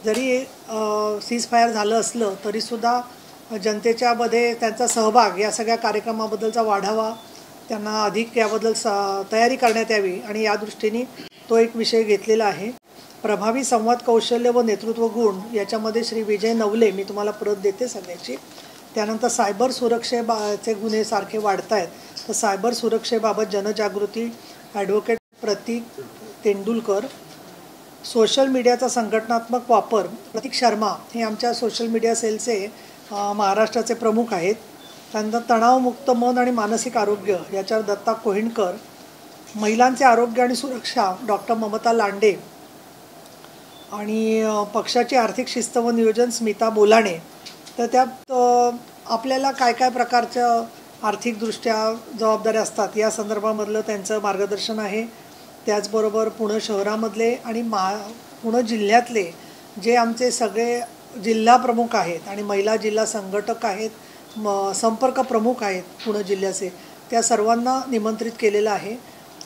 जरी सीजफायर झालं असलं तरीसुद्धा जनतेच्यामध्ये त्यांचा सहभाग या सगळ्या कार्यक्रमाबद्दलचा वाढावा, त्यांना अधिक याबद्दल तयारी करण्यात यावी आणि या दृष्टीने तो एक विषय घेतलेला आहे। प्रभावी संवाद कौशल्य व नेतृत्व गुण याच्यामध्ये श्री विजय नवले मी तुम्हाला परत देते सगळ्याची। त्यानंतर सायबर सुरक्षेचे गुन्हे सारखे वाढत आहेत, तर सायबर सुरक्षेबाबत जनजागृती ॲडव्होकेट प्रतीक तेंडुलकर। सोशल मीडियाचा संघटनात्मक वापर प्रतीक शर्मा हे आमच्या सोशल मीडिया सेलचे महाराष्ट्राचे प्रमुख आहेत। त्यानंतर तणावमुक्त मन आणि मानसिक आरोग्य याच्यावर दत्ता कोहिणकर। महिलांचे आरोग्य आणि सुरक्षा डॉक्टर ममता लांडे आणि पक्षाची आर्थिक शिस्त व नियोजन स्मिता बोलाणे। तर त्यात आपल्याला काय काय प्रकारच्या आर्थिकदृष्ट्या जबाबदाऱ्या असतात या संदर्भामधलं त्यांचं मार्गदर्शन आहे। त्याचबरोबर पुणे शहरामधले आणि पुणे जिल्ह्यातले जे आमचे सगळे जिल्हा प्रमुख आहेत आणि महिला जिल्हा संघटक आहेत, संपर्क प्रमुख आहेत पुणे जिल्ह्याचे, त्या सर्वांना निमंत्रित केलेलं आहे।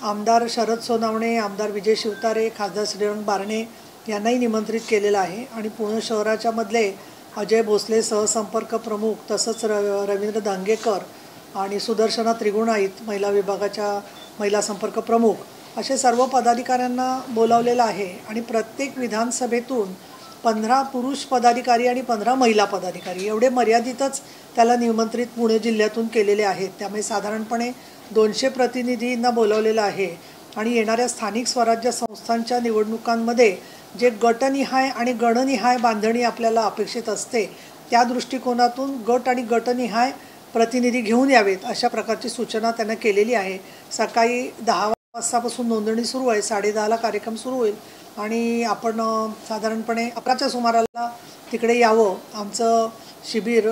आमदार शरद सोनावणे, आमदार विजय शिवतारे, खासदार श्रीरंग बारणे यांनाही निमंत्रित केलेलं आहे। आणि पुणे शहराच्या मधले अजय भोसले सहसंपर्क प्रमुख, तसंच रवींद्र दांगेकर आणि सुदर्शना त्रिगुणाईत महिला विभागाच्या महिला संपर्क प्रमुख असे सर्व पदाधिकाऱ्यांना बोलावलेलं आहे। आणि प्रत्येक विधानसभेतून 15 पुरुष पदाधिकारी आणि 15 महिला पदाधिकारी एवढे मर्यादितच त्याला निमंत्रित पुणे जिल्ह्यातून केलेले आहेत। त्यामुळे साधारणपणे 200 प्रतिनिधींना बोलावलेलं आहे। आणि येणाऱ्या स्थानिक स्वराज्य संस्थांच्या निवडणुकांमध्ये जे गटनिहाय आणि गणनिहाय बांधणी आपल्याला अपेक्षित असते, त्या दृष्टिकोनातून गट आणि गटनिहाय प्रतिनिधी घेऊन यावेत अशा प्रकारची सूचना त्यांना केलेली आहे। सकाळी 10 वाजतापासून नोंदणी सुरू आहे, 10:30ला कार्यक्रम सुरू होईल आणि आपण साधारणपणे 11च्या सुमाराला तिकडे यावं। आमचं शिबिर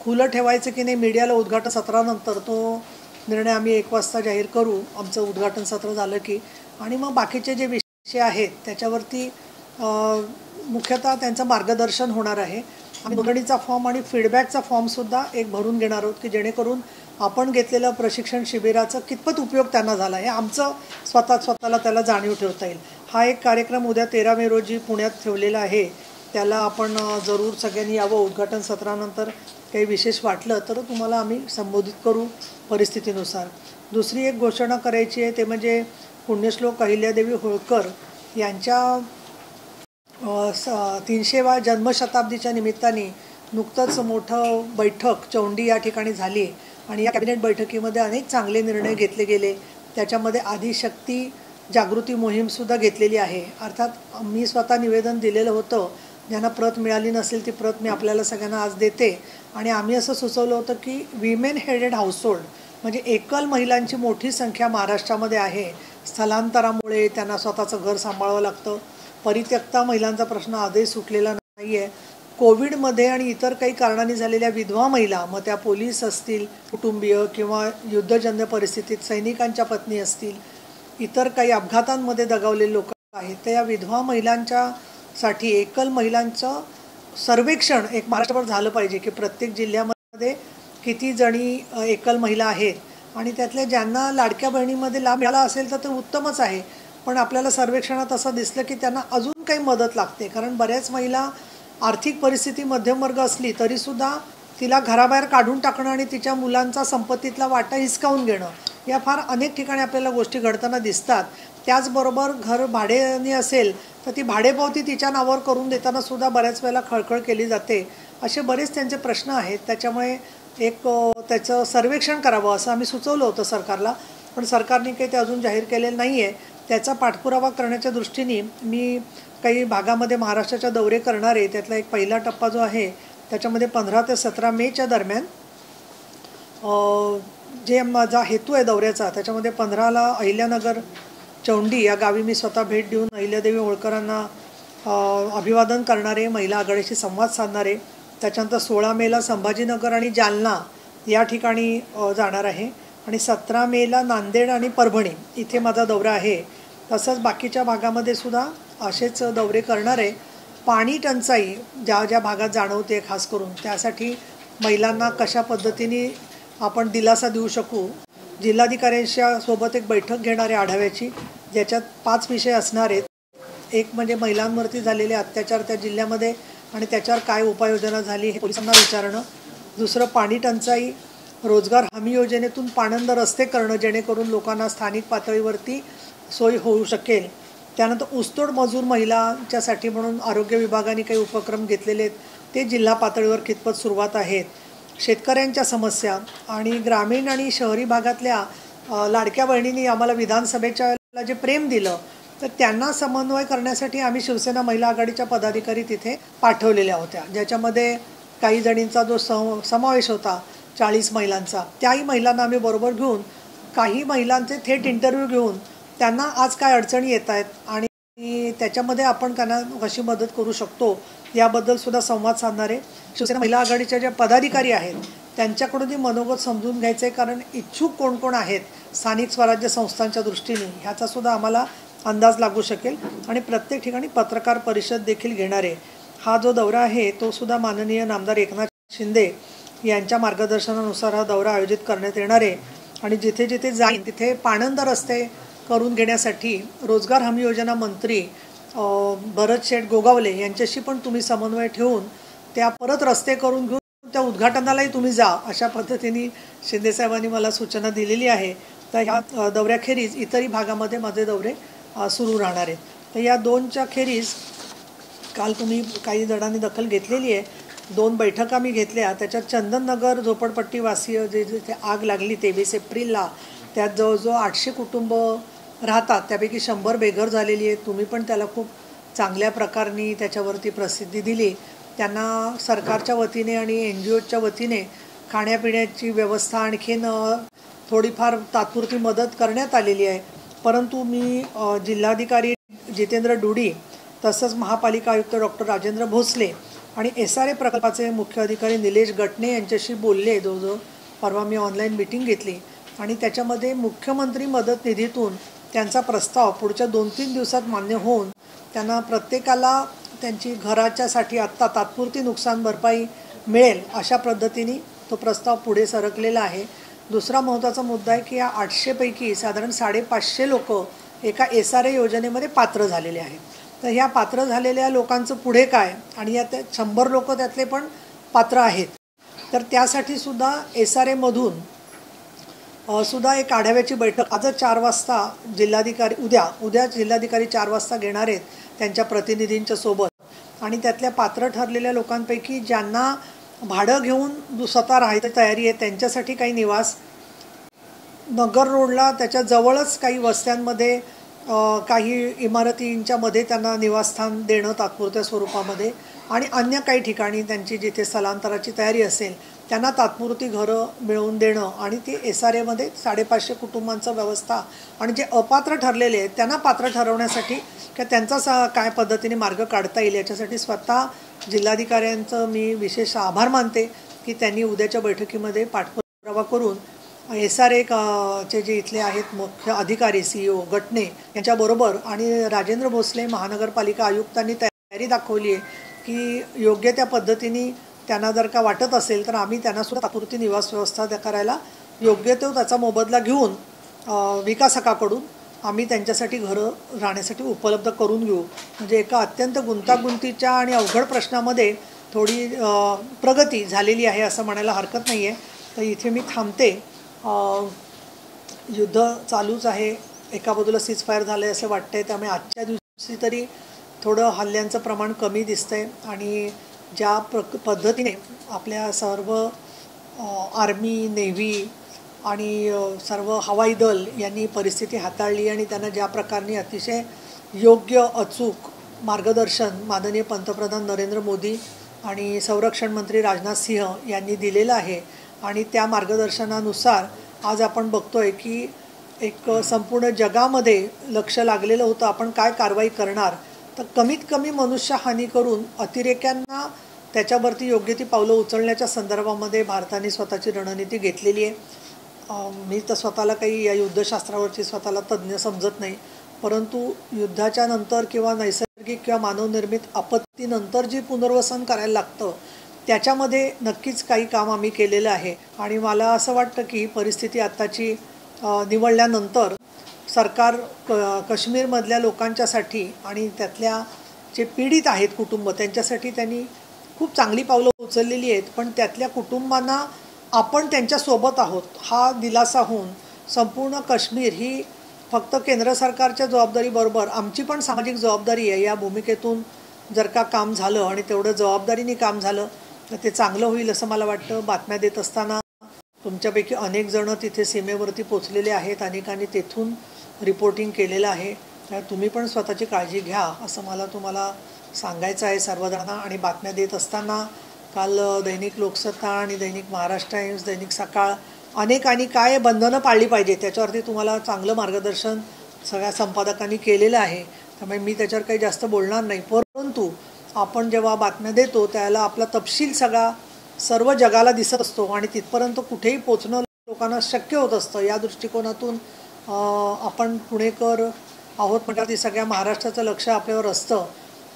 खुलं ठेवायचं की नाही मीडियाला उद्घाटन सत्रानंतर तो निर्णय आम्ही 1 वाजता जाहीर करू, आमचं उद्घाटन सत्र झालं की। आणि मग बाकीचे जे विषय आहेत त्याच्यावरती मुख्यतः त्यांचं मार्गदर्शन होणार आहे। आम्ही नोंदणीचा फॉर्म आणि फीडबॅकचा फॉर्मसुद्धा एक भरून घेणार आहोत की जेणेकरून आपण घेतलेलं प्रशिक्षण शिबिराचं कितपत उपयोग त्यांना झाला हे आमचं स्वतःला त्याला जाणीव ठेवता येईल। हा एक कार्यक्रम उद्या 13 मे रोजी पुण्यात ठेवलेला आहे, त्याला आपण जरूर सगळ्यांनी यावं। उद्घाटन सत्रानंतर काही विशेष वाटलं तर तुम्हाला आम्ही संबोधित करू परिस्थितीनुसार। दुसरी एक घोषणा करायची आहे ते म्हणजे पुण्यश्लोक अहिल्यादेवी होळकर यांच्या 300व्या जन्मशताब्दीच्या निमित्ताने नुकतंच मोठं बैठक चौंडी या ठिकाणी झाली आणि या कॅबिनेट बैठकीमध्ये अनेक चांगले निर्णय घेतले गेले। त्याच्यामध्ये आदिशक्ती जागृती मोहीमसुद्धा घेतलेली आहे। अर्थात मी स्वतः निवेदन दिलेलं होतं, ज्यांना प्रत मिळाली नसेल ती प्रत मी आपल्याला सगळ्यांना आज देते। आणि आम्ही असं सुचवलं होतं की विमेन हेडेड हाऊसहोल्ड म्हणजे एकल महिलांची मोठी संख्या महाराष्ट्रामध्ये आहे। स्थलांतरामुळे त्यांना स्वतःचं घर सांभाळावं लागतं। परित्यक्ता महिलांचा प्रश्न आजही सुटलेला नाही आहे। कोविडमध्ये आणि इतर काही कारणांनी झालेल्या विधवा महिला, मग त्या पोलीस असतील, कुटुंबीय किंवा युद्धजन्य परिस्थितीत सैनिकांच्या पत्नी असतील, इतर काही अपघातांमध्ये दगावलेले लोक आहेत, तर या विधवा महिलांच्यासाठी एकल महिलांचं सर्वेक्षण एक महाराष्ट्रभर झालं पाहिजे की प्रत्येक जिल्ह्यामध्ये किती जणी एकल महिला आहेत आणि त्यातल्या ज्यांना लाडक्या बहिणीमध्ये लाभ मिळाला असेल तर ते उत्तमच आहे। पण आपल्याला सर्वेक्षणात असं दिसलं की त्यांना अजून काही मदत लागते, कारण बऱ्याच महिला आर्थिक परिस्थिती मध्यमवर्ग असली तरीसुद्धा तिला घराबाहेर काढून टाकणं आणि तिच्या मुलांचा संपत्तीतला वाटा हिसकावून घेणं या फार अनेक ठिकाणी आपल्याला गोष्टी घडताना दिसतात। त्याचबरोबर घर भाड्याने असेल तर ती भाडेपावती तिच्या नावावर करून देताना सुद्धा बऱ्याच वेळेला खळखळ केली जाते। असे बरेच त्यांचे प्रश्न आहेत, त्याच्यामुळे एक त्याचं सर्वेक्षण करावं असं आम्ही सुचवलं होतं सरकारला, पण सरकारने काही ते अजून जाहीर केलेलं नाही आहे। त्याचा पाठपुरावा करण्याच्या दृष्टीने मी काही भागामध्ये महाराष्ट्राच्या दौरे करणार आहे। त्यातला एक पहिला टप्पा जो आहे त्याच्यामध्ये 15 ते 17 मेच्या दरम्यान जे माझा हेतू आहे दौऱ्याचा त्याच्यामध्ये 15ला अहिल्यानगर चौंडी या गावी मी स्वतः भेट देऊन अहिल्यादेवी होळकरांना अभिवादन करणारे, महिला आघाडीशी संवाद साधणारे। त्याच्यानंतर 16 मेला संभाजीनगर आणि जालना या ठिकाणी जाणार आहे आणि 17 मेला नांदेड आणि परभणी इथे माझा दौरा आहे। तसंच बाकीच्या भागामध्ये सुद्धा असेच दौरे करणार आहे। पाणी टंचाई ज्या ज्या भागात जाणवते खास करून त्यासाठी महिलांना कशा पद्धतीने आपण दिलासा देऊ शकू, जिल्हाधिकाऱ्यांच्या सोबत एक बैठक घेणार आहे आढाव्याची, ज्याच्यात 5 विषय असणार आहेत। एक म्हणजे महिलांवरती झालेले अत्याचार त्या जिल्ह्यामध्ये आणि त्याच्यावर काय उपाययोजना झाली हे पोलिसांना विचारणं. दुसरं पाणी टंचाई, रोजगार हमी योजनेतून पाणंद रस्ते करणं जेणेकरून लोकांना स्थानिक पातळीवरती सोय होऊ शकेल. त्यानंतर ऊसतोड मजूर महिलांच्यासाठी म्हणून आरोग्य विभागाने काही उपक्रम घेतलेले आहेत, ते जिल्हा पातळीवर कितपत सुरुवात आहेत. शेतकऱ्यांच्या समस्या आणि ग्रामीण आणि शहरी भागातल्या लाडक्या बहिणींनी आम्हाला विधानसभेच्या वेळेला जे प्रेम दिलं, तर त्यांना समन्वय करण्यासाठी आम्ही शिवसेना महिला आघाडीच्या पदाधिकारी तिथे पाठवलेल्या होत्या, ज्याच्यामध्ये काही जणींचा जो समावेश होता 40 महिलांचा. त्याही महिलांना आम्ही बरोबर घेऊन काही महिलांचे थेट इंटरव्ह्यू घेऊन त्यांना आज काय अडचणी येत आहेत आणि त्याच्यामध्ये आपण त्यांना कशी मदत करू शकतो याबद्दल सुद्धा संवाद साधणार आहे. शिवसेना महिला आघाडीच्या ज्या पदाधिकारी आहेत त्यांच्याकडूनही मनोगत समजून घ्यायचं आहे, कारण इच्छुक कोण कोण आहेत स्थानिक स्वराज्य संस्थांच्या दृष्टीने ह्याचासुद्धा आम्हाला अंदाज लागू शकेल. आणि प्रत्येक ठिकाणी पत्रकार परिषद देखील घेणार आहे. हा जो दौरा आहे तो सुद्धा माननीय नामदार एकनाथ शिंदे यांच्या मार्गदर्शनानुसार हा दौरा आयोजित करण्यात येणार आहे. आणि जिथे जिथे जाईल तिथे पाणंद रस्ते करून घेण्यासाठी रोजगार हमी योजना मंत्री भरत शेठ गोगावले यांच्याशी पण तुम्ही समन्वय ठेवून त्या परत रस्ते करून घेऊन त्या उद्घाटनालाही तुम्ही जा, अशा पद्धतीने शिंदेसाहेबांनी मला सूचना दिलेली आहे. तर ह्या दौऱ्याखेरीज इतरही भागामध्ये माझे दौरे सुरू राहणार आहेत. तर या दोनच्या खेरीज काल तुम्ही काही जणांनी दखल घेतलेली आहे. 2 बैठका मी घेतल्या. त्याच्यात चंदननगर झोपडपट्टीवासीय जे जिथे आग लागली 23 एप्रिलला, त्यात जवळजवळ 800 कुटुंब राहतात, त्यापैकी 100 बेघर झालेली आहेत. तुम्ही पण त्याला खूप चांगल्या प्रकारे त्याच्यावरती प्रसिद्धी दिली. त्यांना सरकारच्या वतीने आणि NGOच्या वतीने खाण्यापिण्याची व्यवस्था आणखीन थोडीफार तात्पुरती मदत करण्यात आलेली आहे. परंतु मी जिल्हाधिकारी जितेंद्र डुडी तसंच महापालिका आयुक्त डॉक्टर राजेंद्र भोसले आणि SRA प्रकल्पाचे मुख्य अधिकारी निलेश गटणे यांच्याशी बोलले. जवळजवळ परवा मी ऑनलाईन मीटिंग घेतली आणि त्याच्यामध्ये मुख्यमंत्री मदत निधीतून त्यांचा प्रस्ताव पुढच्या 2-3 दिवसात मान्य होऊन त्यांना प्रत्येकाला त्यांची घराच्यासाठी आत्ता तात्पुरती नुकसान भरपाई मिळेल अशा पद्धतीने तो प्रस्ताव पुढे सरकलेला आहे. दुसरा महत्त्वाचा मुद्दा आहे की या 800 पैकी साधारण 550 लोक एका SRA योजनेमध्ये पात्र झालेले आहेत. तर ह्या पात्र झालेल्या लोकांचं पुढे काय, आणि या 100 लोक त्यातले पण पात्र आहेत. तर त्यासाठी सुद्धा SRA मधून सुद्धा एक आढाव्याची बैठक आज 4 वाजता जिल्हाधिकारी उद्या जिल्हाधिकारी 4 वाजता घेणार आहेत त्यांच्या प्रतिनिधींच्या सोबत. आणि त्यातल्या पात्र ठरलेल्या लोकांपैकी ज्यांना भाडं घेऊन स्वतः राहायची तयारी आहे त्यांच्यासाठी काही निवास, नगर रोडला त्याच्या जवळच काही वस्त्यांमध्ये काही इमारतींच्या मध्ये त्यांना निवासस्थान देणं तात्पुरत्या स्वरूपामध्ये, आणि अन्य काही ठिकाणी त्यांची जिथे स्थलांतराची तयारी असेल त्यांना तात्पुरती घरं मिळवून देणं. आणि ती SRA मध्ये 550 कुटुंबांचं व्यवस्था, आणि जे अपात्र ठरलेले आहेत त्यांना पात्र ठरवण्यासाठी किंवा त्यांचा काय पद्धतीने मार्ग काढता येईल याच्यासाठी स्वतः जिल्हाधिकाऱ्यांचं मी विशेष आभार मानते की त्यांनी उद्याच्या बैठकीमध्ये पाठपुरावा करून SRA चे जे इथले आहेत मुख्य अधिकारी CEO गटणे यांच्याबरोबर आणि राजेंद्र भोसले महानगरपालिका आयुक्तांनी तयारी दाखवली आहे की योग्य त्या पद्धतीने त्यांना जर का वाटत असेल तर आम्ही त्यांना सुद्धा तात्पुरती निवास व्यवस्था करायला योग्य तो त्याचा मोबदला घेऊन विकासकाकडून आम्ही त्यांच्यासाठी घरं राहण्यासाठी उपलब्ध करून घेऊ. म्हणजे एका अत्यंत गुंतागुंतीच्या आणि अवघड प्रश्नामध्ये थोडी प्रगती झालेली आहे असं म्हणायला हरकत नाही आहे. तर इथे मी थांबते. युद्ध चालूच आहे, एका बाजूला सीजफायर झालं आहे असं वाटतंय, त्यामुळे आजच्या दिवशी तरी थोडं हल्ल्यांचं प्रमाण कमी दिसतंय. आणि ज्या पद्धतीने आपल्या सर्व आर्मी, नेव्ही आणि सर्व हवाई दल यांनी परिस्थिती हाताळली आणि त्यांना ज्या प्रकारे अतिशय योग्य अचूक मार्गदर्शन माननीय पंतप्रधान नरेंद्र मोदी आणि संरक्षण मंत्री राजनाथ सिंह यांनी दिलेलं आहे. आणि त्या मार्गदर्शनानुसार आज आपण बघतोय की एक संपूर्ण जगामध्ये लक्ष लागलेलं होतं आपण काय कारवाई करणार. तर कमीत कमी मनुष्यहानी करून अतिरेक्यांना त्याच्यावरती योग्य ती पावलं उचलण्याच्या संदर्भामध्ये भारताने स्वतःची रणनीती घेतलेली आहे. मी तर स्वतःला काही या युद्धशास्त्रावरची स्वतःला तज्ज्ञ समजत नाही, परंतु युद्धाच्या नंतर किंवा नैसर्गिक किंवा मानवनिर्मित आपत्तीनंतर जी पुनर्वसन करायला लागतं त्याच्यामध्ये नक्कीच काही काम आम्ही केलेलं आहे. आणि मला असं वाटतं की परिस्थिती आत्ताची निवडल्यानंतर सरकार काश्मीरमधल्या लोकांच्यासाठी आणि त्यातल्या जे पीडित आहेत कुटुंब त्यांच्यासाठी त्यांनी खूप चांगली पावलं उचललेली आहेत. पण त्यातल्या कुटुंबांना आपण त्यांच्यासोबत आहोत हा दिलासा होऊन संपूर्ण काश्मीर ही फक्त केंद्र सरकारच्या जबाबदारीबरोबर आमची पण सामाजिक जबाबदारी आहे. या भूमिकेतून जर का काम झालं आणि तेवढं जबाबदारीने काम झालं तर ते चांगलं होईल असं मला वाटतं. बातम्या देत असताना तुमच्यापैकी अनेक जण तिथे सीमेवरती पोचलेले आहेत, अनेकांनी तेथून रिपोर्टिंग केलेलं आहे. तर तुम्ही पण स्वतःची काळजी घ्या असं मला तुम्हाला सांगायचं आहे सर्वजणांना. आणि बातम्या देत असताना काल दैनिक लोकसत्ता आणि दैनिक महाराष्ट्र टाइम्स, दैनिक सकाळ अनेकांनी काय बंधनं पाळली पाहिजे त्याच्यावरती तुम्हाला चांगलं मार्गदर्शन सगळ्या संपादकांनी केलेलं आहे. त्यामुळे मी त्याच्यावर काही जास्त बोलणार नाही. परंतु आपण जेव्हा बातम्या देतो त्याला आपला तपशील सगळा सर्व जगाला दिसत असतो आणि तिथपर्यंत कुठेही पोचणं लोकांना शक्य होत असतं. या दृष्टिकोनातून आपण पुणेकर आहोत म्हणजे सगळ्या महाराष्ट्राचं लक्ष आपल्यावर असतं.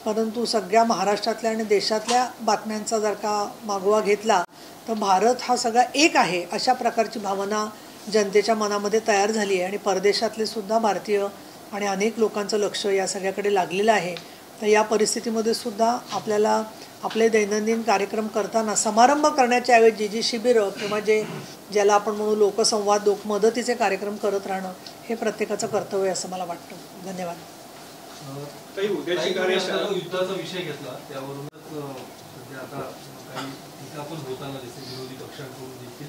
परंतु सगळ्या महाराष्ट्रातल्या आणि देशातल्या बातम्यांचा जर का मागोवा घेतला तर भारत हा सगळा एक आहे अशा प्रकारची भावना जनतेच्या मनामध्ये तयार झाली आहे. आणि परदेशातले सुद्धा भारतीय आणि अनेक लोकांचं लक्ष या सगळ्याकडे लागलेलं आहे. तर या परिस्थितीमध्ये सुद्धा आपल्याला आपले दैनंदिन कार्यक्रम करताना समारंभ करण्याच्या ऐवजी जी शिबिरं किंवा ज्याला आपण म्हणू लोकसंवाद लोकमदतीचे कार्यक्रम करत राहणं हे प्रत्येकाचं कर्तव्य आहे असं मला वाटतं. धन्यवाद. युद्धाचा विषय घेतला त्यावरूनच सध्या आता काही टीका पण होताना दिसते विरोधी पक्षांकडून देखील.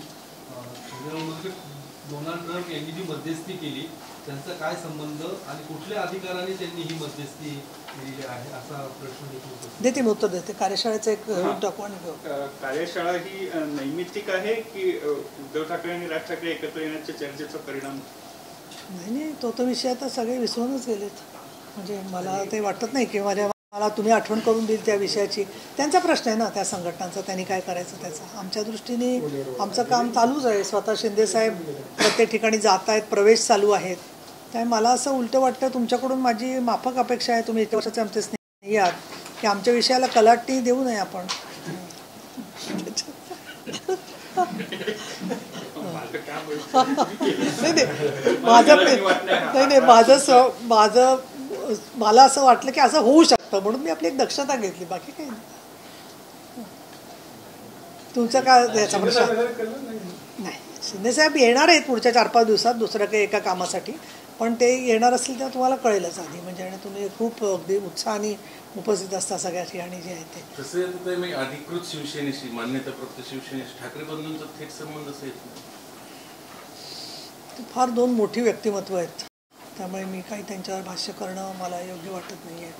डोनाल्ड ट्रम्प यांनी जी मध्यस्थी केली त्यांचा काय संबंध आणि कुठल्या अधिकाराने त्यांनी ही मध्यस्थी केलेली आहे असा प्रश्न देखील देते मी उत्तर देते. कार्यशाळेचं एक डॉक्युमेंट कार्यशाळा ही नैमित्तिक आहे की उद्धव ठाकरे आणि राज ठाकरे एकत्र येण्याच्या चर्चेचा परिणाम? नाही, तो विषय आता सगळे विसरूनच गेलेत. म्हणजे मला ते वाटत नाही की मला तुम्ही आठवण करून देईल त्या विषयाची. त्यांचा प्रश्न आहे ना त्या संघटनांचा, त्यांनी काय करायचं त्याचा. आमच्या दृष्टीने आमचं काम चालूच आहे. स्वतः शिंदेसाहेब प्रत्येक ठिकाणी जात आहेत, प्रवेश चालू आहेत. त्यामुळे मला असं उलटं वाटतं तुमच्याकडून माझी माफक अपेक्षा आहे. तुम्ही इतक्या वर्षाचे आमचे स्नेही आहात की आमच्या विषयाला कलाटणी देऊ नये आपण. माझं मला असं वाटलं की असं होऊ शकतं म्हणून मी आपली एक दक्षता घेतली. बाकी काही नाही. तुमचं काय याचा प्रश्न नाही. शिंदेसाहेब येणार आहेत पुढच्या 4-5 दिवसात दुसऱ्या काही एका कामासाठी. पण ते येणार असतील तेव्हा तुम्हाला कळेलच आधी. म्हणजे आणि तुम्ही खूप अगदी उत्साहाने उपस्थित असता सगळ्या ठिकाणी जे आहे ते. तसे मी अधिकृत शिवसेनेशी मान्यताप्राप्त शिवसेनेशी ठाकरे बंधूंचा थेट संबंध असेल. फार 2 मोठी व्यक्तिमत्व आहेत त्यामुळे मी काही त्यांच्यावर भाष्य करणं मला योग्य वाटत नाही आहे.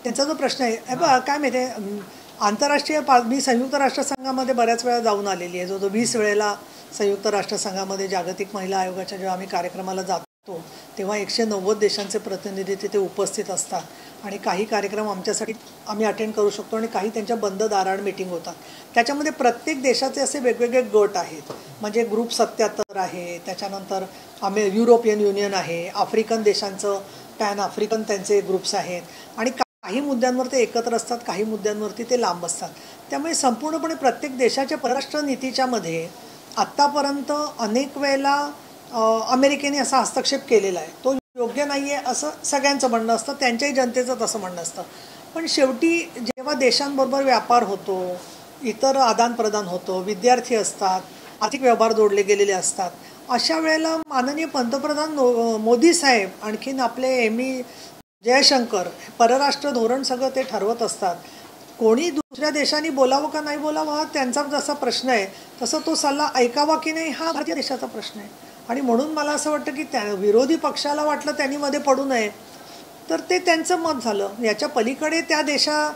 त्यांचा जो प्रश्न आहे बघा काय माहिती आहे आंतरराष्ट्रीय मी संयुक्त राष्ट्रसंघामध्ये बऱ्याच वेळा जाऊन आलेली आहे. जो 20 वेळेला संयुक्त राष्ट्रसंघामध्ये जागतिक महिला आयोगाच्या जेव्हा आम्ही कार्यक्रमाला जातो तेव्हा 190 देशांचे प्रतिनिधी तिथे उपस्थित असतात. आणि काही कार्यक्रम आमच्यासाठी आम्ही अटेंड करू शकतो आणि काही त्यांच्या बंद दाराआड मीटिंग होतात. त्याच्यामध्ये प्रत्येक देशाचे असे वेगवेगळे गट आहेत. म्हणजे ग्रुप 77 आहे, त्याच्यानंतर युरोपियन युनियन आहे, आफ्रिकन देशांचं पॅन आफ्रिकन त्यांचे ग्रुप्स आहेत. आणि काही मुद्द्यांवर ते एकत्र असतात, काही मुद्द्यांवरती ते लांब असतात. त्यामुळे संपूर्णपणे प्रत्येक देशाच्या परराष्ट्र नीतीच्या मध्ये आत्तापर्यंत अनेक वेळेला अमेरिकेने असा हस्तक्षेप केलेला आहे. तो योग्य नाही आहे असं सगळ्यांचं म्हणणं असतं, त्यांच्याही जनतेचं तसं म्हणणं असतं. पण शेवटी जेव्हा देशांबरोबर व्यापार होतो, इतर आदानप्रदान होतं, विद्यार्थी असतात, आर्थिक व्यवहार जोडले गेलेले असतात, अशा वेळेला माननीय पंतप्रधान मोदी साहेब आणखीन आपले जयशंकर परराष्ट्र धोरण सगळं ते ठरवत असतात. कोणी दुसऱ्या देशांनी बोलावं का नाही बोलावं हा त्यांचा जसा प्रश्न आहे तसं तो सल्ला ऐकावा की नाही हा भारतीय देशाचा प्रश्न आहे. आणि म्हणून मला असं वाटतं की विरोधी पक्षाला वाटलं त्यांनी मध्ये पडू नये तर ते त्यांचं मत झालं. याच्या पलीकडे त्या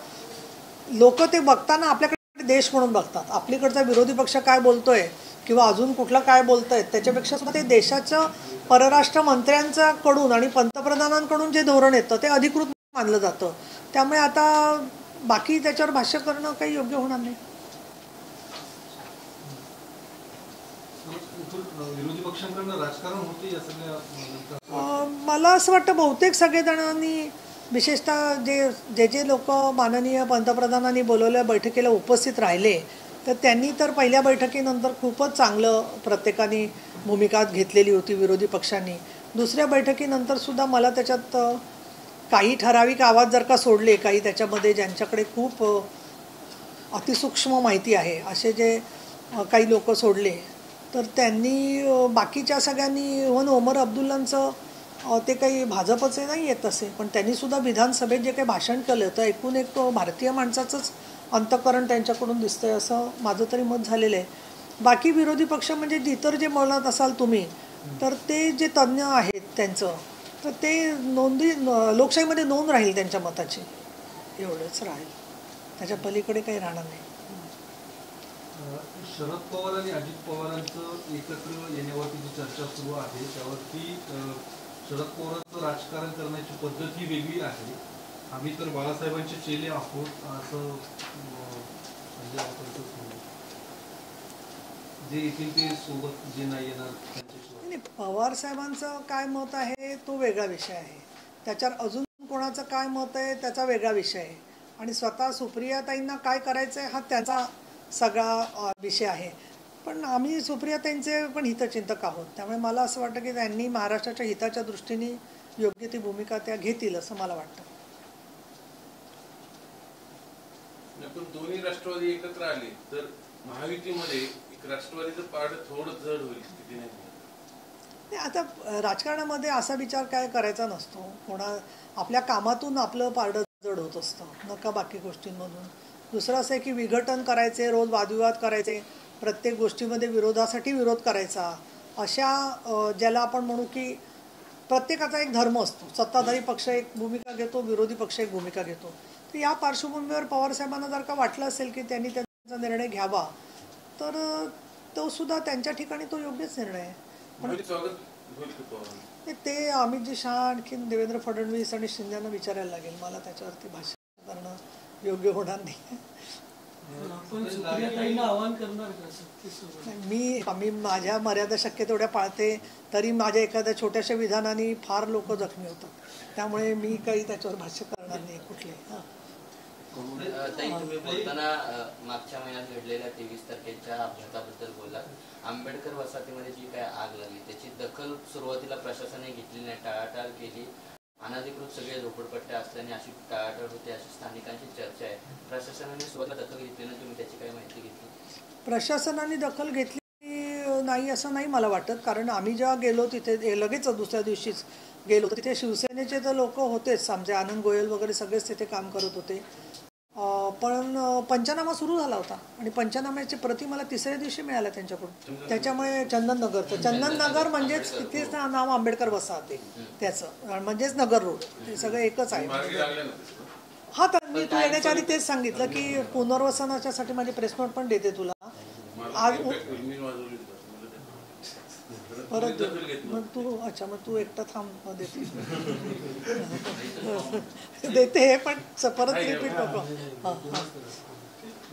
लोक ते बघताना आपल्याकडे देश म्हणून बघतात. आपलीकडचा विरोधी पक्ष काय बोलतोय किंवा अजून कुठला काय बोलतोय त्याच्यापेक्षा सुद्धा ते देशाचं परराष्ट्र मंत्र्यांच्याकडून आणि पंतप्रधानांकडून जे धोरण येतं ते अधिकृत मानलं जातं. त्यामुळे आता बाकी त्याच्यावर भाष्य करणं काही योग्य होणार नाही. विरोधी पक्षांकडून राजकारण होते या सगळ्या मला असं वाटतं बहुतेक सगळेजणांनी विशेषतः जे लोक माननीय पंतप्रधानांनी बोलवलेल्या बैठकीला उपस्थित राहिले तर त्यांनी तर पहिल्या बैठकीनंतर खूपच चांगलं प्रत्येकाने भूमिका घेतलेली होती विरोधी पक्षांनी. दुसऱ्या बैठकीनंतरसुद्धा मला त्याच्यात काही ठराविक आवाज जर का सोडले, काही त्याच्यामध्ये ज्यांच्याकडे खूप अतिसूक्ष्म माहिती आहे असे जे काही लोक सोडले, तर त्यांनी बाकीच्या सगळ्यांनी इव्हन ओमर अब्दुल्लांचं ते काही भाजपचे नाही आहेत तसे, पण त्यांनीसुद्धा विधानसभेत जे काही भाषण केलं तर एकूण एक भारतीय माणसाचंच अंतःकरण त्यांच्याकडून दिसतंय असं माझं तरी मत झालेलं आहे. बाकी विरोधी पक्ष म्हणजे इतर जे बोलत असाल तुम्ही, तर ते जे तज्ज्ञ आहेत त्यांचं, तर ते लोकशाहीमध्ये नोंद राहील त्यांच्या मताची, एवढंच राहील, त्याच्या पलीकडे काही राहणार नाही. शरद पवार आणि अजित पवारांचं एकत्र येण्यावरती जी चर्चा सुरू आहे त्यावरती शरद पवारांचं राजकारण करण्याची पद्धत ही वेगळी आहे. आम्ही तर बाळासाहेबांचे चेले आहोत असं म्हणजे आपण जे येतील ते सोबत, जे नाही येणार नाही, पवार साहेबांचं काय मत आहे तो वेगळा विषय आहे, त्याच्यावर अजून कोणाचं काय मत आहे त्याचा वेगळा विषय आहे, आणि स्वतः सुप्रियाताईंना काय करायचं आहे हा त्याचा सगळा विषय आहे. पण आम्ही सुप्रियाताईंचे पण हितचिंतक आहोत, त्यामुळे मला असं वाटतं की त्यांनी महाराष्ट्राच्या हिताच्या दृष्टीने योग्य ती भूमिका त्या घेतील असं मला वाटतं. पण दोन्ही राष्ट्रवादी एकत्र आले तर महायुतीमध्ये एक राष्ट्रवादीचं पारड थोडं जड होईल स्थिती नाही. आता राजकारणामध्ये असा विचार काय करायचा नसतो, आपल्या कामातून आपलं पारडं जड होत असतं, नका बाकी गोष्टींमधून. दुसरं असं आहे की विघटन करायचे, रोज वादविवाद करायचे, प्रत्येक गोष्टीमध्ये विरोधासाठी विरोध करायचा, अशा ज्याला आपण म्हणू की प्रत्येकाचा एक धर्म असतो, सत्ताधारी पक्ष एक भूमिका घेतो, विरोधी पक्ष एक भूमिका घेतो. तर या पार्श्वभूमीवर पवारसाहेबांना जर का वाटलं असेल की त्यांनी त्यांचा निर्णय घ्यावा, तर तो सुद्धा त्यांच्या ठिकाणी तो योग्यच निर्णय आहे. पण ते अमितजी शहा आणखीन देवेंद्र फडणवीस आणि शिंदेना विचारायला लागेल, मला त्याच्यावरती भाष्य करणं योग्य होणार नाही. मी माझ्या मर्यादा शक्य तेवढ्या पाळते, तरी माझ्या एखाद्या छोट्याशा विधानाने फार लोक जखमी होतात, त्यामुळे मी काही त्याच्यावर भाष्य करणार नाही कुठले. ताई, तुम्ही बोलताना मागच्या महिन्यात घडलेल्या 23 तारखेच्या अपघाताबद्दल बोललात. आंबेडकर वसाहतीमध्ये जी काय आग लागली त्याची दखल सुरुवातीला प्रशासनाने घेतली नाही, टाळाटाळ केली. अनधिकृत सगळे झोपडपट्ट्या असल्याने अशी टाळाटाळ होते अशी स्थानिकांची चर्चा आहे. प्रशासनाने सुरुवातीला दखल घेतली ना, तुम्ही त्याची काय माहिती घेतली? प्रशासनाने दखल घेतली नाही असं नाही मला वाटत, कारण आम्ही जेव्हा गेलो तिथे लगेच दुसऱ्या दिवशीच गेलो, तिथे शिवसेनेचे तर लोक होतेच, आमचे आनंद गोयल वगैरे सगळेच तिथे काम करत होते. पण पंचनामा सुरू झाला होता आणि पंचनाम्याची प्रती मला तिसऱ्या दिवशी मिळाल्या त्यांच्याकडून. त्याच्यामुळे चंदननगर म्हणजेच तिथेच नाव आंबेडकर वसाहती त्याचं, म्हणजेच नगर रोड, ते सगळं एकच आहे. हा, तर मी तू येण्याच्या आधी तेच सांगितलं की पुनर्वसनाच्यासाठी माझी प्रेस नोट पण देते तुला आज परत. मग तू अच्छा, मग तू एकटा थांब देते देते, पण परत रिपीट नको.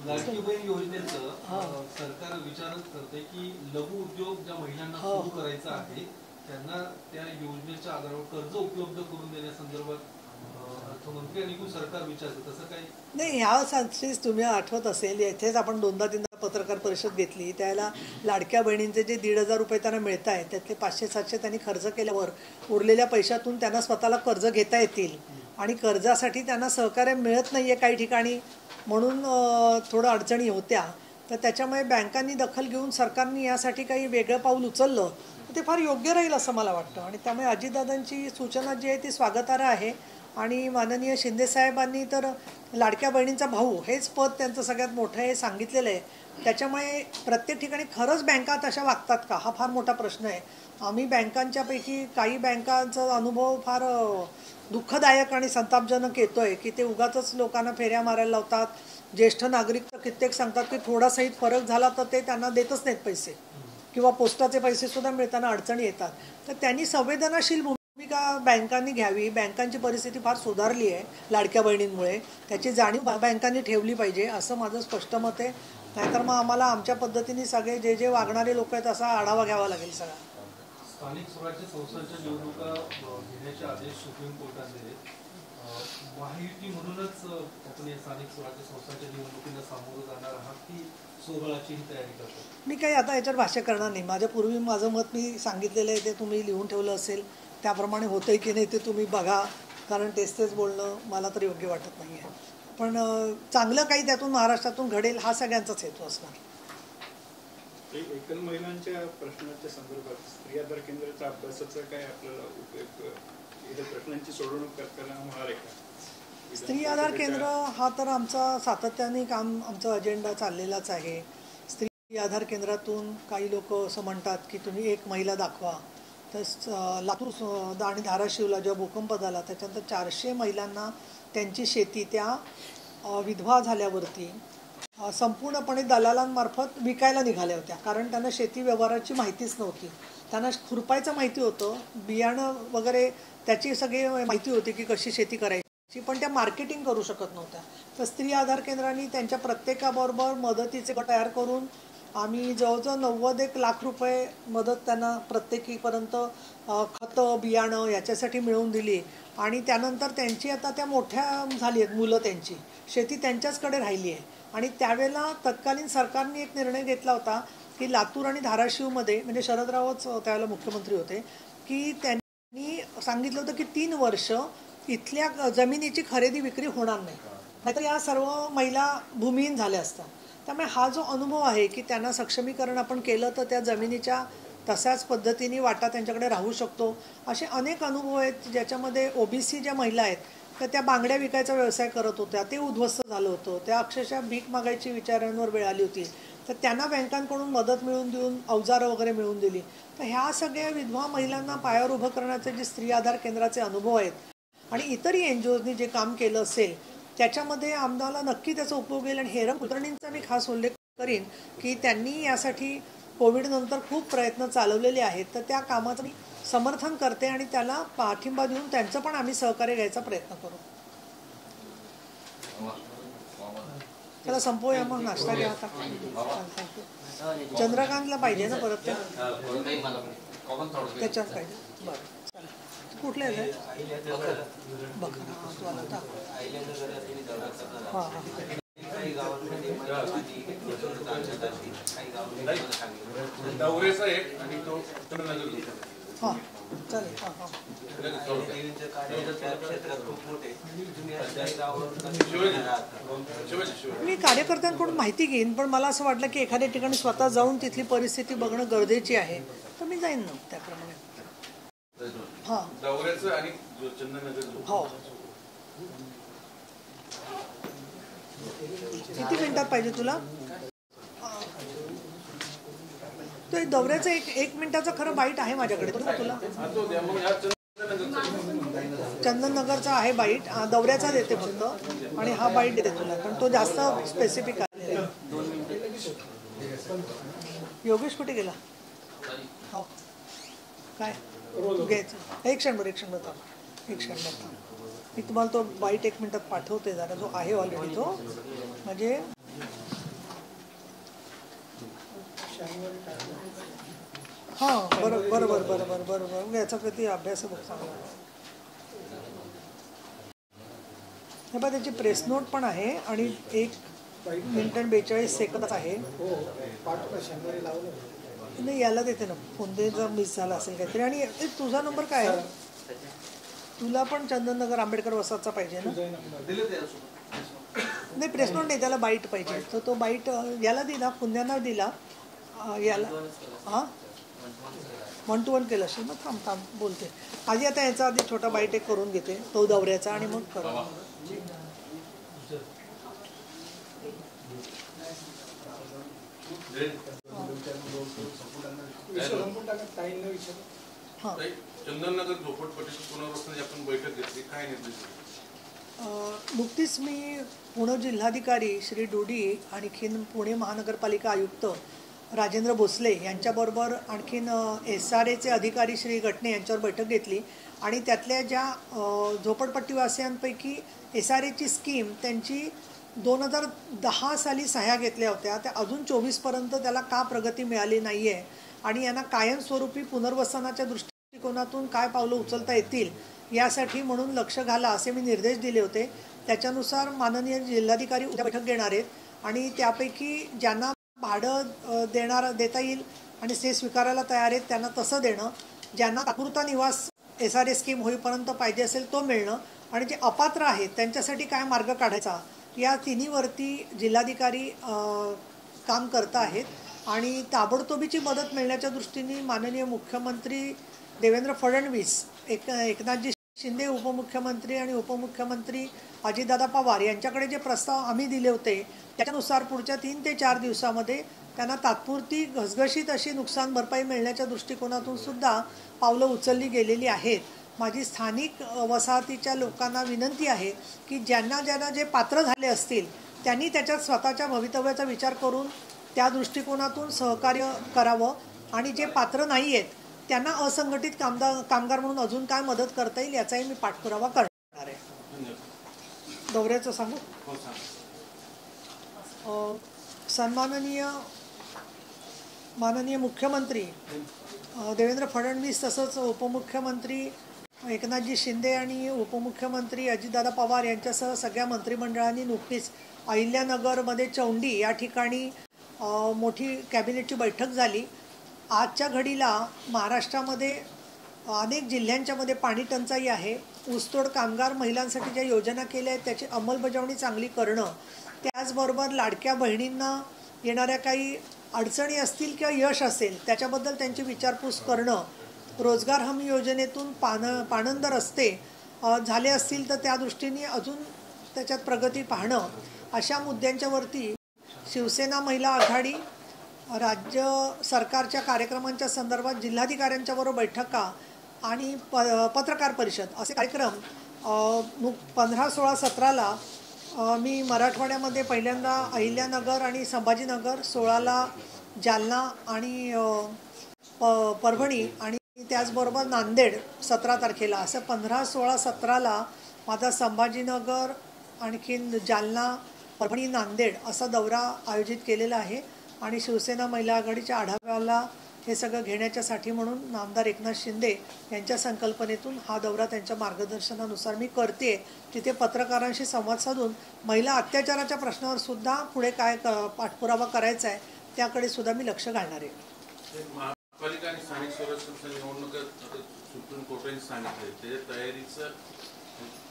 लाडकी बहीण योजनेचं सरकार विचारच करते की लघु उद्योग ज्या महिलांना सुरू करायचा आहे त्यांना त्या योजनेच्या आधारावर कर्ज उपलब्ध करून देण्यासंदर्भात अर्थमंत्री आणि सरकार विचारतं, तसं काही नाही. ह्या साक्षीच तुम्ही आठवत असेल, इथेच आपण 2दा-3दा पत्रकार परिषद घेतली, त्याला लाडक्या बहिणींचे जे 1,500 रुपये त्यांना मिळत आहेत त्यातले 500-700 त्यांनी खर्च केल्यावर उरलेल्या पैशातून त्यांना स्वतःला कर्ज घेता येतील, आणि कर्जासाठी त्यांना सहकार्य मिळत नाही आहे काही ठिकाणी, म्हणून थोडं अडचणी होत्या. तर त्याच्यामुळे बँकांनी दखल घेऊन सरकारने यासाठी काही वेगळं पाऊल उचललं तर ते फार योग्य राहील असं मला वाटतं. आणि त्यामुळे अजितदादांची सूचना जी आहे ती स्वागतार्ह आहे. आणि माननीय शिंदेसाहेबांनी तर लाडक्या बहिणींचा भाऊ हेच पद त्यांचं सगळ्यात मोठं हे सांगितलेलं आहे. त्याच्यामुळे प्रत्येक ठिकाणी खरंच बँका तशा वागतात का हा फार मोठा प्रश्न आहे. आम्ही बँकांच्यापैकी काही बँकांचा अनुभव फार दुःखदायक आणि संतापजनक येतो आहे की ते उगाचच लोकांना फेऱ्या मारायला लावतात. ज्येष्ठ नागरिक तर कित्येक सांगतात की थोडासाही फरक झाला तर ते त्यांना देतच नाहीत पैसे, किंवा पोस्टाचे पैसेसुद्धा मिळताना अडचणी येतात. तर त्यांनी संवेदनाशील भूमिका बँकांनी घ्यावी. बँकांची परिस्थिती फार सुधारली आहे लाडक्या बहिणींमुळे, त्याची जाणीव बँकांनी ठेवली पाहिजे असं माझं स्पष्ट मत आहे. नाहीतर मग आम्हाला आमच्या पद्धतीने सगळे जे जे वागणारे लोक आहेत असा आढावा घ्यावा लागेल सगळा. स्थानिक स्वराज्य संस्थांच्या निवडणुका घेण्याचे आदेश सुप्रीम कोर्टाने दिले. महायुती म्हणूनच आपण या स्थानिक स्वराज्य संस्थांच्या निवडणुकीला सामोरं जाणार आहात की स्वबळाचीही तयारी करतात? मी काही आता याच्यावर भाष्य करणार नाही. माझ्यापूर्वी माझं मत मी सांगितलेलं आहे, ते तुम्ही लिहून ठेवलं असेल. त्याप्रमाणे होतंय की नाही ते तुम्ही बघा, कारण तेच बोलणं मला तर योग्य वाटत नाही आहे. पण चांगलं काही त्यातून महाराष्ट्रातून घडेल हा सगळ्यांचाच हेतू असणार. एकल महिलांच्या प्रश्नाच्या संदर्भात स्त्री आधार केंद्राच्या अभ्यासाचा काय आपल्याला उपयोग, इथे प्रश्नांची सोडवणूक करताना होणार आहे का? स्त्री आधार केंद्र हा तर आमचा सातत्याने आमचा अजेंडा चाललेलाच आहे. स्त्री आधार केंद्रातून काही लोक असं म्हणतात की तुम्ही एक महिला दाखवा. तर लातूर आणि धाराशिवला जेव्हा भूकंप झाला त्याच्यानंतर 400 महिलांना त्यांची शेती त्या विधवा झाल्यावरती संपूर्णपणे दलालांमार्फत विकायला निघाल्या होत्या, कारण त्यांना शेती व्यवहाराची माहितीच नव्हती. त्यांना खुरपायचं माहिती होतं, बियाणं वगैरे त्याची सगळी माहिती होती की कशी शेती करायची, पण त्या मार्केटिंग करू शकत नव्हत्या. तर स्त्री आधार केंद्रांनी त्यांच्या प्रत्येकाबरोबर मदतीचे गट तयार करून आम्ही जवळजवळ 90 लाख रुपये मदत त्यांना प्रत्येकीपर्यंत खतं बियाणं याच्यासाठी मिळवून दिली. आणि त्यानंतर त्यांची आता त्या मोठ्या झाली आहेत मुलं, त्यांची शेती त्यांच्याचकडे राहिली आहे. आणि त्यावेळेला तत्कालीन सरकारने एक निर्णय घेतला होता की लातूर आणि धाराशिवमध्ये, म्हणजे शरदरावच त्यावेळेला मुख्यमंत्री होते, की त्यांनी सांगितलं होतं की 3 वर्ष इथल्या जमिनीची खरेदी विक्री होणार नाही, नाहीतर या सर्व महिला भूमिहीन झाल्या असतात. त्यामुळे हा जो अनुभव आहे की त्यांना सक्षमीकरण आपण केलं तर त्या जमिनीच्या तशाच पद्धतीने वाटा त्यांच्याकडे राहू शकतो. असे अनेक अनुभव आहेत ज्याच्यामध्ये ओबीसी ज्या महिला आहेत तर त्या बांगड्या विकायचा व्यवसाय करत होत्या, ते उद्ध्वस्त झालं होतं. त्या अक्षरशः भीक मागायची विचारांवर वेळ आली होती, तर त्यांना बँकांकडून मदत मिळवून देऊन अवजारं वगैरे मिळवून दिली. तर ह्या सगळ्या विधवा महिलांना पायावर उभं करण्याचे जे स्त्री आधार केंद्राचे अनुभव आहेत आणि इतरही NGOजनी जे काम केलं असेल त्याच्यामध्ये आम्हाला नक्की त्याचा उपयोग येईल. आणि हेरम कुलकर्णींचा मी खास उल्लेख करीन की त्यांनी यासाठी कोविडनंतर खूप प्रयत्न चालवलेले आहेत. तर त्या कामाचं मी समर्थन करते आणि त्याला पाठिंबा देऊन त्यांचं पण आम्ही सहकार्य घ्यायचा प्रयत्न करू. त्याला संपवूया मग, नाश्ता घ्या आता. चंद्रकांतला पाहिजे ना परत, त्याच्यात पाहिजे. बरं चला, कुठले आहे बघा हां हां दौरेचा एक आणि तो हां चालेल. हां हां मी कार्यकर्त्यांकडून माहिती घेईन, पण मला असं वाटलं की एखाद्या ठिकाणी स्वतः जाऊन तिथली परिस्थिती बघणं गरजेची आहे, तर मी जाईन ना त्याप्रमाणे. हां दौऱ्याचं आणि चंदननगर. हो. किती मिनिटात पाहिजे तुला? तो दौऱ्याचं एक मिनिटाचं खरं बाईट आहे माझ्याकडे, तुला चंदननगरचा आहे बाईट, दौऱ्याचा देते फक्त, आणि हा बाईट देते तुला, पण तो जास्त स्पेसिफिक आहे. योगेश कुठे गेला? हो काय घ्यायचं? एक क्षण थांब. मी तुम्हाला तो बाईट 1 मिनिटात पाठवते जरा, जो आहे ऑलरेडी तो, म्हणजे हां बरोबर याचा किती अभ्यास बघ चांगला. हे बघा त्याची प्रेस नोट पण आहे आणि 1 मिनिट आणि 42 सेकंद आहे. नाही याला देते ना फोन, दे जर मिस झाला असेल काहीतरी. आणि तुझा नंबर काय आहे? तुला पण चंदननगर आंबेडकर वसाहतचा पाहिजे ना? नाही प्रेस नोट नाही, त्याला बाईट पाहिजे. तर तो बाईट याला दिला, पुण्याला दिला, याला हां 1 to 1 केलं असेल. मग थांब बोलते आधी. आता याचा आधी छोटा बाईट एक करून घेते तो दौऱ्याचा, आणि मग करा. हां चंदननगर झोपडपट्टीची पुनर्वसनाची आपण बैठक घेतली, काय निर्देश? नुकतीच मी पुणे जिल्हाधिकारी श्री डोडी, आणखीन पुणे महानगरपालिका आयुक्त राजेंद्र भोसले यांच्याबरोबर आणखीन SRAचे अधिकारी श्री गटणे यांच्यावर बैठक घेतली. आणि त्यातल्या ज्या झोपडपट्टीवासियांपैकी SRAची स्कीम त्यांची 2010 साली सह्या घेतल्या होत्या, त्या अजून 24पर्यंत त्याला का प्रगती मिळाली नाही आहे, आणि यांना कायमस्वरूपी पुनर्वसनाच्या दृष्टिकोनातून काय पावलं उचलता येतील यासाठी म्हणून लक्ष घाला असे मी निर्देश दिले होते. त्याच्यानुसार माननीय जिल्हाधिकारी उद्या बैठक घेणार आहेत आणि त्यापैकी ज्यांना भाडं देता येईल आणि ते स्वीकारायला तयार आहेत त्यांना तसं देणं, ज्यांना तात्पुरता निवास SRA स्कीम होईपर्यंत पाहिजे असेल तो मिळणं, आणि जे अपात्र आहेत त्यांच्यासाठी काय मार्ग काढायचा, या तिन्हीवरती जिल्हाधिकारी काम करत आहेत. आणि ताबडतोबीची मदत मिळण्याच्या दृष्टीने माननीय मुख्यमंत्री देवेंद्र फडणवीस, एकनाथजी शिंदे उपमुख्यमंत्री आणि उपमुख्यमंत्री अजितदादा पवार यांच्याकडे जे प्रस्ताव आम्ही दिले होते त्याच्यानुसार पुढच्या 3 ते 4 दिवसामध्ये त्यांना तात्पुरती घसघशीत अशी नुकसान भरपाई मिळण्याच्या दृष्टिकोनातून सुद्धा पावलं उचलली गेलेली आहेत. माझी स्थानिक वसाहतीच्या लोकांना विनंती आहे की ज्यांना जे पात्र झाले असतील त्यांनी त्याच्यात स्वतःच्या भवितव्याचा विचार करून त्या दृष्टिकोनातून सहकार्य करावं, आणि जे पात्र नाही आहेत त्यांना असंघटित कामगार म्हणून अजून काय मदत करता येईल याचाही मी पाठपुरावा करणार आहे. दौऱ्याचं सांगू? माननीय मुख्यमंत्री देवेंद्र फडणवीस तसंच उपमुख्यमंत्री एकनाथजी शिंदे आणि उपमुख्यमंत्री अजितदादा पवार यांच्यासह सगळ्या मंत्रिमंडळांनी नुकतीच अहिल्यानगरमध्ये चौंडी या ठिकाणी मोठी कॅबिनेटची बैठक झाली. आजच्या घडीला महाराष्ट्रामध्ये अनेक जिल्ह्यांच्यामध्ये पाणी टंचाई आहे. ऊसतोड कामगार महिलांसाठी ज्या योजना केल्या आहेत त्याची अंमलबजावणी चांगली करणं, त्याचबरोबर लाडक्या बहिणींना येणाऱ्या काही अडचणी असतील किंवा यश असेल त्याच्याबद्दल त्यांची विचारपूस करणं, रोजगार हमी योजनेतून पाणंद रस्ते झाले असतील तर त्या दृष्टीने अजून त्याच्यात प्रगती पाहणं, अशा मुद्द्यांच्यावरती शिवसेना महिला आघाडी राज्य सरकारच्या कार्यक्रमांच्या संदर्भात जिल्हाधिकाऱ्यांच्या बरोबर बैठका आणि पत्रकार परिषद असे कार्यक्रम 15, 16, 17ला मी मराठवाड्यामध्ये पहिल्यांदा अहिल्यानगर आणि संभाजीनगर, 16ला जालना आणि परभणी आणि त्याचबरोबर नांदेड 17 तारखेला, असं 15, 16, 17ला माझा संभाजीनगर, आणखीन जालना, परभणी, नांदेड असा दौरा आयोजित केलेला आहे. आणि शिवसेना महिला आघाडीच्या आढाव्याला हे सगळं घेण्याच्यासाठी म्हणून आमदार एकनाथ शिंदे यांच्या संकल्पनेतून हा दौरा त्यांच्या मार्गदर्शनानुसार मी करते. तिथे पत्रकारांशी संवाद साधून महिला अत्याचाराच्या प्रश्नावर सुद्धा पुढे काय पाठपुरावा करायचा आहे त्याकडे सुद्धा मी लक्ष घालणार आहे. महापालिका आणि स्थानिक स्वराज्य संस्था निवडणुका सुप्रीम कोर्टाने सांगितले त्याच्या तयारीचं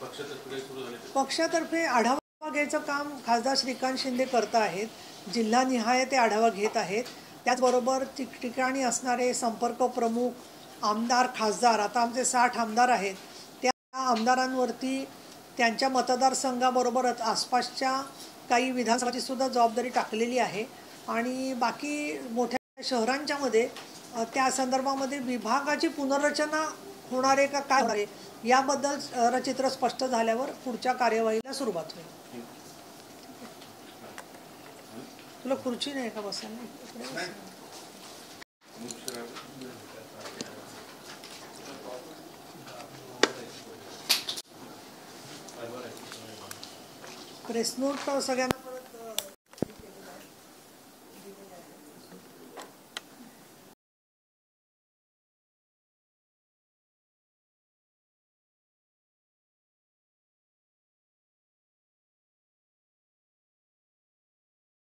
पक्षातर्फे सुरू झाले. पक्षातर्फे आढावा घ्यायचं काम खासदार श्रीकांत शिंदे करत आहेत. जिल्हानिहाय ते आढावा घेत आहेत. त्याचबरोबर ठिकठिकाणी असणारे संपर्क प्रमुख, आमदार, खासदार, आता आमचे 60 आमदार आहेत, त्या आमदारांवरती त्यांच्या मतदारसंघाबरोबरच आसपासच्या काही विधानसभाची सुद्धा जबाबदारी टाकलेली आहे. आणि बाकी मोठ्या शहरांच्यामध्ये त्या संदर्भामध्ये विभागाची पुनर्रचना होणार आहे का काय होणार आहे याबद्दल चित्र स्पष्ट झाल्यावर पुढच्या कार्यवाहीला सुरुवात होईल. तुला खुर्ची नाही का बसायला? प्रेस नोट सगळ्यांना